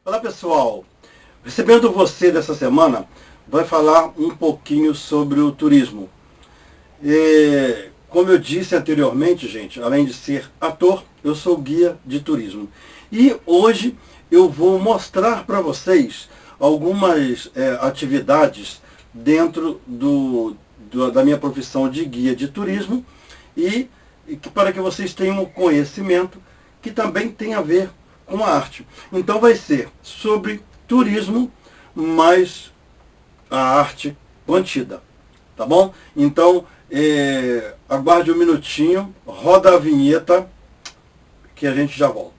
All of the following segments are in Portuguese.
Olá pessoal, recebendo você dessa semana, vai falar um pouquinho sobre o turismo. Como eu disse anteriormente, gente, além de ser ator, eu sou guia de turismo. E hoje eu vou mostrar para vocês algumas atividades dentro da minha profissão de guia de turismo para que vocês tenham um conhecimento que também tem a ver com a arte. Então vai ser sobre turismo, mais a arte mantida, tá bom? Então, aguarde um minutinho, roda a vinheta, que a gente já volta.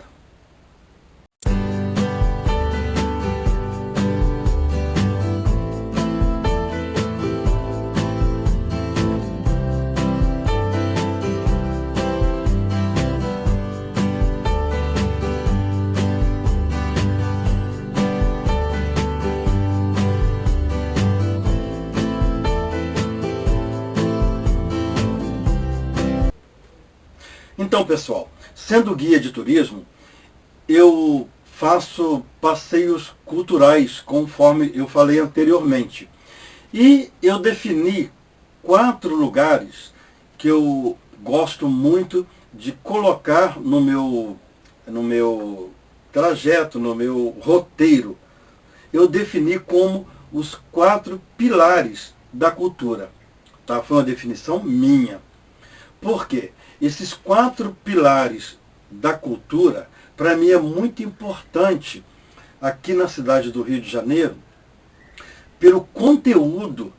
Então, pessoal, sendo guia de turismo, eu faço passeios culturais, conforme eu falei anteriormente. E eu defini 4 lugares que eu gosto muito de colocar no meu trajeto, no meu roteiro. Eu defini como os 4 pilares da cultura. Tá? Foi uma definição minha. Por quê? Esses 4 pilares da cultura, para mim é muito importante aqui na cidade do Rio de Janeiro, pelo conteúdo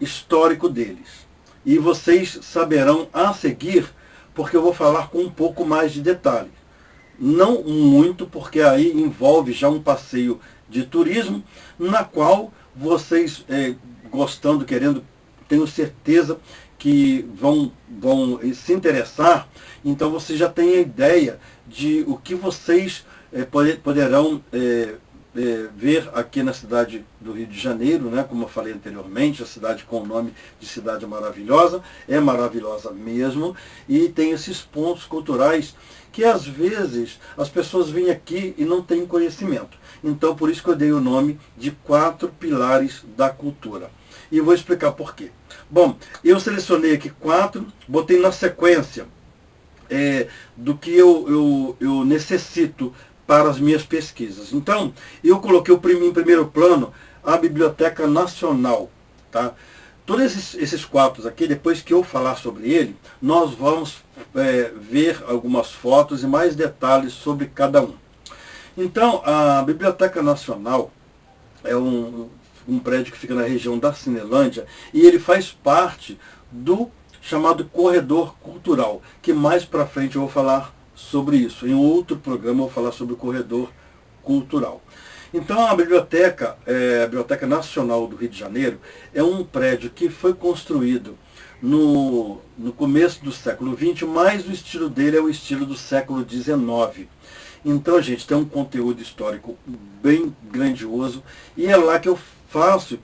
histórico deles. E vocês saberão a seguir, porque eu vou falar com um pouco mais de detalhe. Não muito, porque aí envolve já um passeio de turismo, na qual vocês, gostando, querendo, tenho certeza que vão se interessar. Então você já tem a ideia de o que vocês poderão ver aqui na cidade do Rio de Janeiro, né? Como eu falei anteriormente, a cidade com o nome de cidade maravilhosa, é maravilhosa mesmo, e tem esses pontos culturais que às vezes as pessoas vêm aqui e não têm conhecimento. Então por isso que eu dei o nome de 4 pilares da cultura. E vou explicar por quê. Bom, eu selecionei aqui 4, botei na sequência do que eu necessito para as minhas pesquisas. Então, eu coloquei em primeiro plano a Biblioteca Nacional. Tá? Todos esses 4 aqui, depois que eu falar sobre ele, nós vamos ver algumas fotos e mais detalhes sobre cada um. Então, a Biblioteca Nacional é um prédio que fica na região da Cinelândia, e ele faz parte do chamado Corredor Cultural, que mais para frente eu vou falar sobre isso. Em outro programa eu vou falar sobre o Corredor Cultural. Então a Biblioteca Nacional do Rio de Janeiro é um prédio que foi construído no começo do século XX, mas o estilo dele é o estilo do século XIX. Então, gente, tem um conteúdo histórico bem grandioso, e é lá que eu faço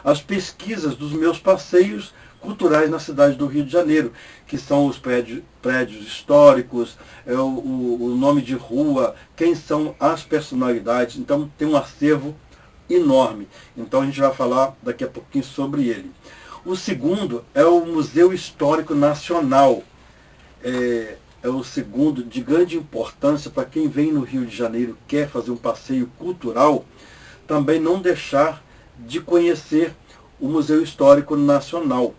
as pesquisas dos meus passeios culturais na cidade do Rio de Janeiro, que são os prédios históricos, o nome de rua, quem são as personalidades. Então tem um acervo enorme. Então a gente vai falar daqui a pouquinho sobre ele. O segundo é o Museu Histórico Nacional. É o segundo de grande importância para quem vem no Rio de Janeiro, quer fazer um passeio cultural, também não deixar de conhecer o Museu Histórico Nacional.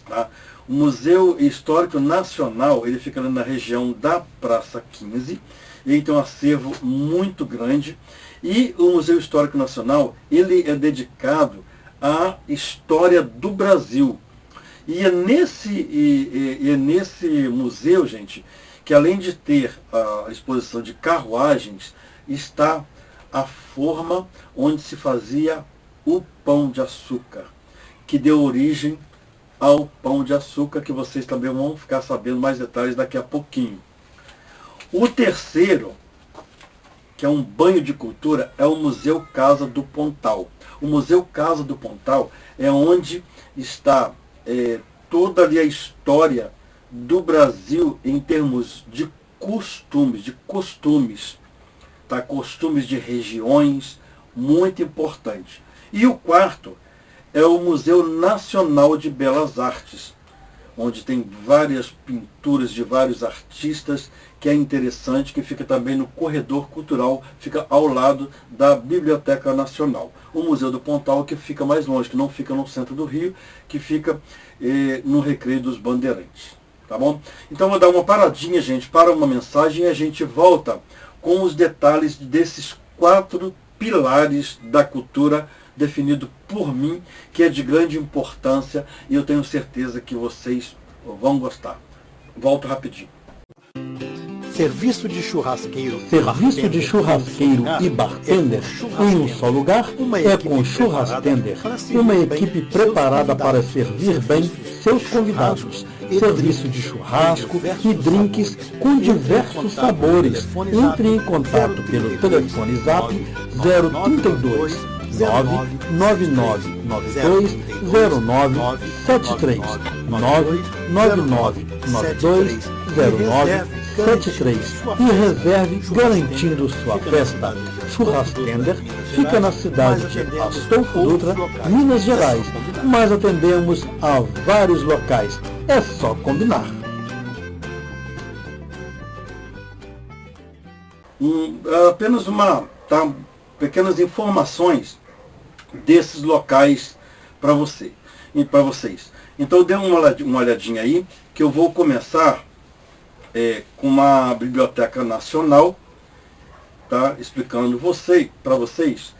Tá? O Museu Histórico Nacional, ele fica na região da Praça 15, ele tem um acervo muito grande, e o Museu Histórico Nacional, ele é dedicado à história do Brasil. E é nesse museu, gente, que além de ter a exposição de carruagens, está a forma onde se fazia o pão de açúcar, que deu origem ao pão de açúcar, que vocês também vão ficar sabendo mais detalhes daqui a pouquinho. O terceiro, que é um banho de cultura, é o Museu Casa do Pontal. O Museu Casa do Pontal é onde está toda ali a história do Brasil em termos de costumes, tá? Costumes de regiões, muito importante. E o quarto é o Museu Nacional de Belas Artes, onde tem várias pinturas de vários artistas, que é interessante, que fica também no corredor cultural, fica ao lado da Biblioteca Nacional. O Museu do Pontal, que fica mais longe, que não fica no centro do Rio, que fica no Recreio dos Bandeirantes. Tá bom? Então vou dar uma paradinha, gente, para uma mensagem e a gente volta com os detalhes desses 4 pilares da cultura definido por mim, que é de grande importância e eu tenho certeza que vocês vão gostar. Volto rapidinho. Serviço de churrasqueiro e bartender em um só lugar é com Churrastender, uma equipe preparada para servir bem seus convidados. Serviço de churrasco e drinks com diversos sabores. Entre em contato pelo telefone Zap 032 999920973 999920973 e reserve garantindo sua festa. Churrastender fica na cidade de Astolfo Dutra, Minas Gerais, mas atendemos a vários locais. É só combinar. Apenas pequenas informações desses locais para vocês. Então dê uma olhadinha aí, que eu vou começar com uma Biblioteca Nacional, tá? Explicando para vocês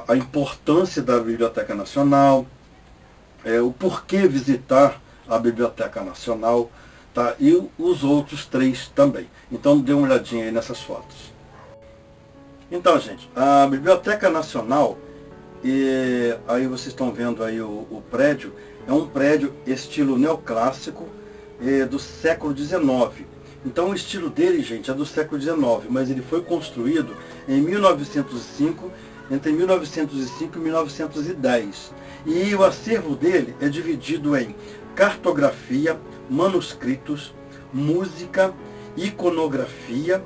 a importância da Biblioteca Nacional, o porquê visitar a Biblioteca Nacional, tá? E os outros 3 também. Então dê uma olhadinha aí nessas fotos. Então, gente, a Biblioteca Nacional, aí vocês estão vendo aí o prédio, é um prédio estilo neoclássico do século XIX. Então o estilo dele, gente, é do século XIX, mas ele foi construído em 1905, entre 1905 e 1910. E o acervo dele é dividido em cartografia, manuscritos, música, iconografia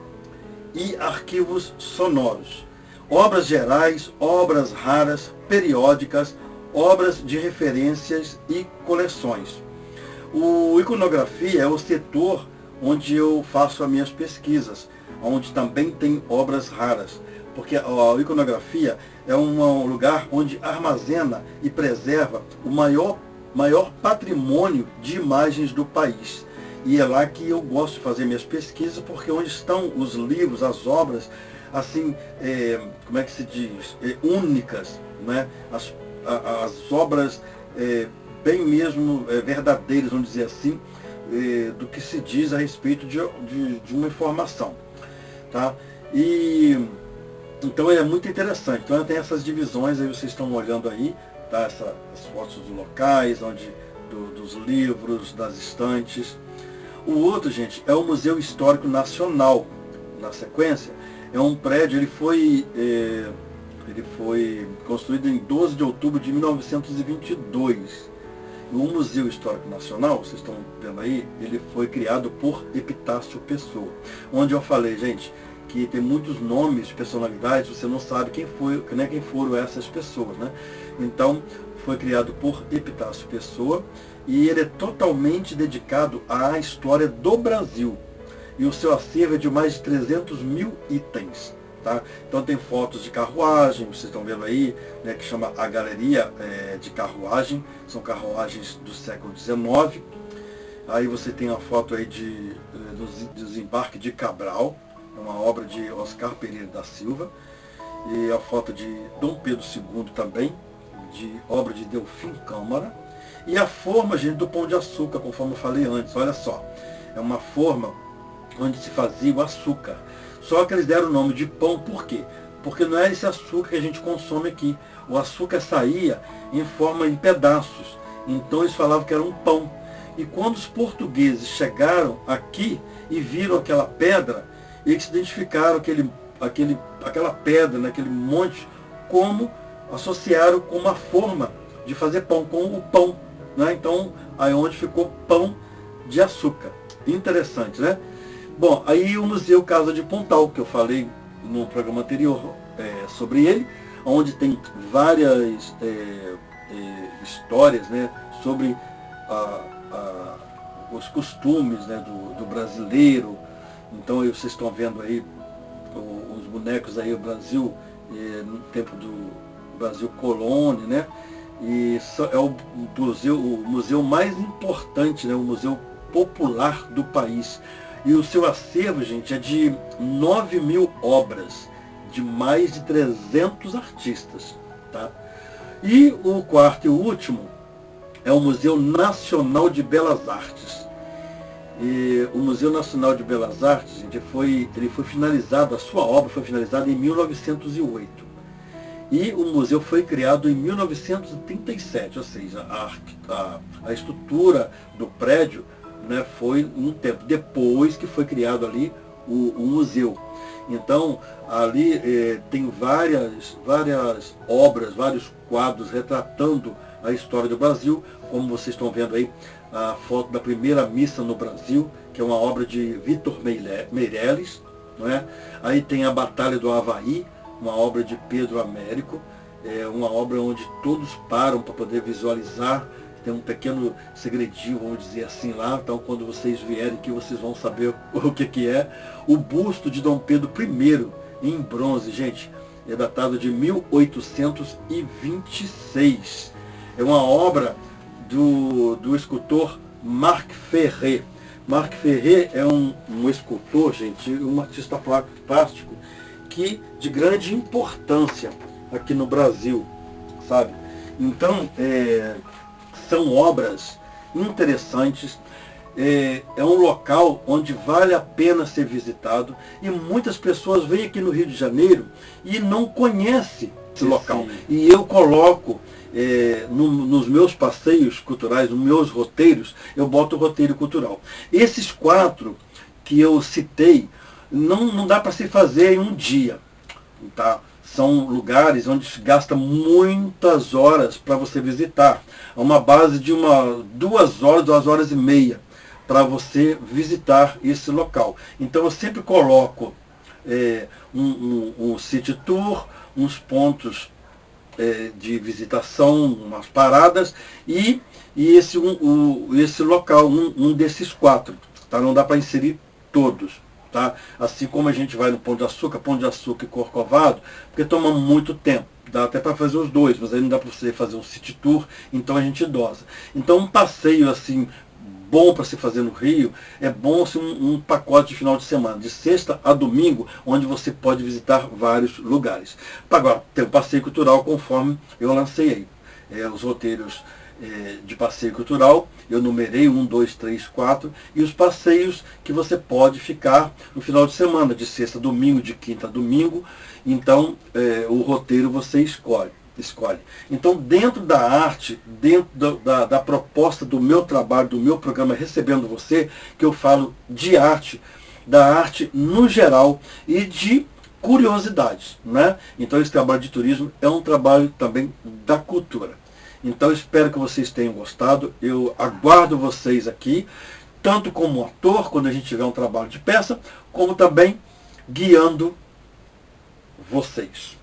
e arquivos sonoros. Obras gerais, obras raras, periódicas, obras de referências e coleções. O iconografia é o setor onde eu faço as minhas pesquisas, onde também tem obras raras, porque a iconografia é um lugar onde armazena e preserva o maior patrimônio de imagens do país. E é lá que eu gosto de fazer minhas pesquisas, porque onde estão os livros, as obras, assim, como é que se diz, únicas, né? As obras bem mesmo verdadeiras, vamos dizer assim, do que se diz a respeito de uma informação, tá? E então é muito interessante. Então tem essas divisões aí, vocês estão olhando aí, tá? As fotos dos locais, dos livros, das estantes. O outro, gente, é o Museu Histórico Nacional. Na sequência, é um prédio, ele foi construído em 12 de outubro de 1922. O Museu Histórico Nacional, vocês estão vendo aí, ele foi criado por Epitácio Pessoa. Onde eu falei, gente, que tem muitos nomes de personalidades, você não sabe quem foram essas pessoas, né? Então, foi criado por Epitácio Pessoa e ele é totalmente dedicado à história do Brasil. E o seu acervo é de mais de 300 mil itens. Tá? Então tem fotos de carruagem, vocês estão vendo aí, né, que chama a Galeria de Carruagem, são carruagens do século XIX. Aí você tem a foto aí do desembarque de Cabral, é uma obra de Oscar Pereira da Silva, e a foto de Dom Pedro II também, obra de Delfim Câmara, e a forma, gente, do Pão de Açúcar, conforme eu falei antes, olha só, é uma forma onde se fazia o açúcar. Só que eles deram o nome de pão, por quê? Porque não é esse açúcar que a gente consome aqui. O açúcar saía em forma em pedaços. Então eles falavam que era um pão. E quando os portugueses chegaram aqui e viram aquela pedra, eles identificaram aquela pedra, né, aquele monte, como associaram com uma forma de fazer pão, com o pão. Né? Então, aí onde ficou Pão de Açúcar. Interessante, né? Bom, aí o Museu Casa de Pontal, que eu falei no programa anterior sobre ele, onde tem várias histórias, né, sobre os costumes, né, do brasileiro. Então vocês estão vendo aí os bonecos aí, o Brasil, no tempo do Brasil colônia, né? E é o museu mais importante, né? O museu popular do país. E o seu acervo, gente, é de 9.000 obras, de mais de 300 artistas. Tá? E o quarto e o último é o Museu Nacional de Belas Artes. E o Museu Nacional de Belas Artes, gente, ele foi finalizado, a sua obra foi finalizada em 1908. E o museu foi criado em 1937, ou seja, a estrutura do prédio, né, foi um tempo depois que foi criado ali o museu. Então, ali tem várias obras, vários quadros retratando a história do Brasil, como vocês estão vendo aí, a foto da primeira missa no Brasil, que é uma obra de Vitor Meirelles, não é? Aí tem a Batalha do Havaí, uma obra de Pedro Américo, uma obra onde todos param para poder visualizar. Tem um pequeno segredinho, vamos dizer assim, lá. Então, quando vocês vierem aqui, vocês vão saber o que é. O busto de Dom Pedro I, em bronze, gente, é datado de 1826. É uma obra do escultor Marc Ferré. Marc Ferré é um escultor, gente, um artista plástico de grande importância aqui no Brasil, sabe? Então, são obras interessantes, é um local onde vale a pena ser visitado, e muitas pessoas vêm aqui no Rio de Janeiro e não conhecem esse local. E eu coloco nos meus passeios culturais, nos meus roteiros, eu boto o roteiro cultural. Esses 4 que eu citei, não dá para se fazer em um dia, tá? São lugares onde se gasta muitas horas para você visitar. É uma base de 2 horas, 2 horas e meia para você visitar esse local. Então eu sempre coloco um city tour, uns pontos de visitação, umas paradas, e esse local, um desses 4. Tá? Não dá para inserir todos. Tá? Assim como a gente vai no Pão de Açúcar e Corcovado, porque toma muito tempo. Dá até para fazer os 2, mas aí não dá para você fazer um city tour, então a gente idosa. Então um passeio assim bom para se fazer no Rio, é bom assim, um pacote de final de semana, de sexta a domingo, onde você pode visitar vários lugares. Agora, tem o passeio cultural conforme eu lancei aí. Os roteiros de passeio cultural, eu numerei 1, 2, 3, 4, e os passeios que você pode ficar no final de semana, de sexta a domingo, de quinta a domingo. Então, o roteiro você escolhe. Então, dentro da arte, dentro da proposta do meu trabalho, do meu programa Recebendo Você, que eu falo de arte, da arte no geral e de curiosidades, né? Então, esse trabalho de turismo é um trabalho também da cultura. Então, espero que vocês tenham gostado. Eu aguardo vocês aqui, tanto como ator, quando a gente tiver um trabalho de peça, como também guiando vocês.